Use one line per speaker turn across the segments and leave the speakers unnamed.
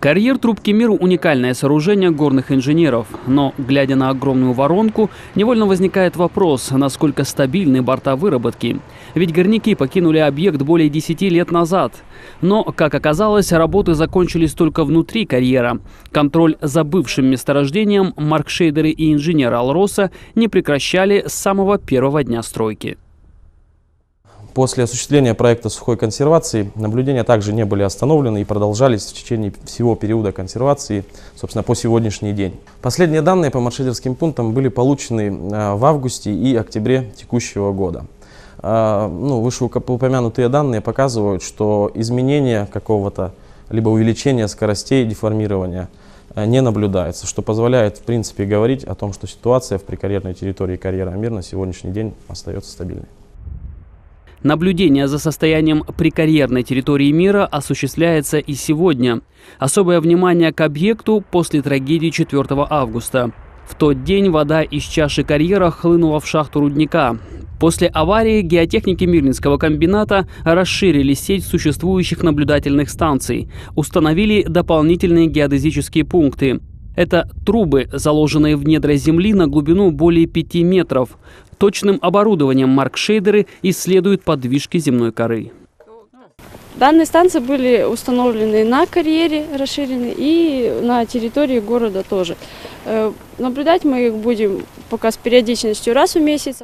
Карьер трубки МИР – уникальное сооружение горных инженеров. Но, глядя на огромную воронку, невольно возникает вопрос, насколько стабильны борта выработки. Ведь горняки покинули объект более 10 лет назад. Но, как оказалось, работы закончились только внутри карьера. Контроль за бывшим месторождением маркшейдеры и инженеры Алроса не прекращали с самого первого дня стройки.
После осуществления проекта сухой консервации наблюдения также не были остановлены и продолжались в течение всего периода консервации, собственно, по сегодняшний день. Последние данные по маркшейдерским пунктам были получены в августе и октябре текущего года. Вышеупомянутые данные показывают, что изменения какого-то, либо увеличения скоростей деформирования не наблюдается, что позволяет, в принципе, говорить о том, что ситуация в прикарьерной территории карьера МИР на сегодняшний день остается стабильной.
Наблюдение за состоянием прикарьерной территории мира осуществляется и сегодня. Особое внимание к объекту после трагедии 4 августа. В тот день вода из чаши карьера хлынула в шахту рудника. После аварии геотехники Мирнинского комбината расширили сеть существующих наблюдательных станций, установили дополнительные геодезические пункты. Это трубы, заложенные в недра земли на глубину более 5 метров. Точным оборудованием маркшейдеры исследуют подвижки земной коры.
Данные станции были установлены на карьере расширены и на территории города тоже. Наблюдать мы их будем пока с периодичностью раз в месяц.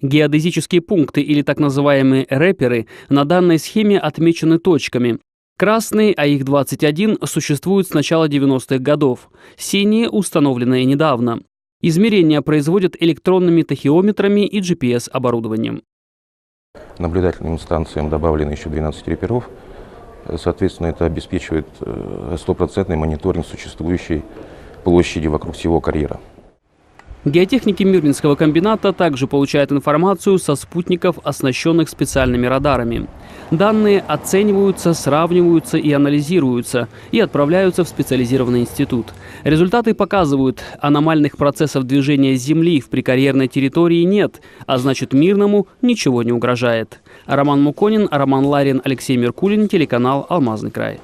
Геодезические пункты или так называемые реперы на данной схеме отмечены точками. Красные, а их 21, существуют с начала 90-х годов. Синие установленные недавно. Измерения производят электронными тахиометрами и GPS-оборудованием.
Наблюдательным станциям добавлено еще 12 реперов. Соответственно, это обеспечивает стопроцентный мониторинг существующей площади вокруг всего карьера.
Геотехники Мирнинского комбината также получают информацию со спутников, оснащенных специальными радарами. Данные оцениваются, сравниваются и анализируются и отправляются в специализированный институт. Результаты показывают, аномальных процессов движения Земли в прикарьерной территории нет, а значит, Мирному ничего не угрожает. Роман Муконин, Роман Ларин, Алексей Меркулин, телеканал «Алмазный край».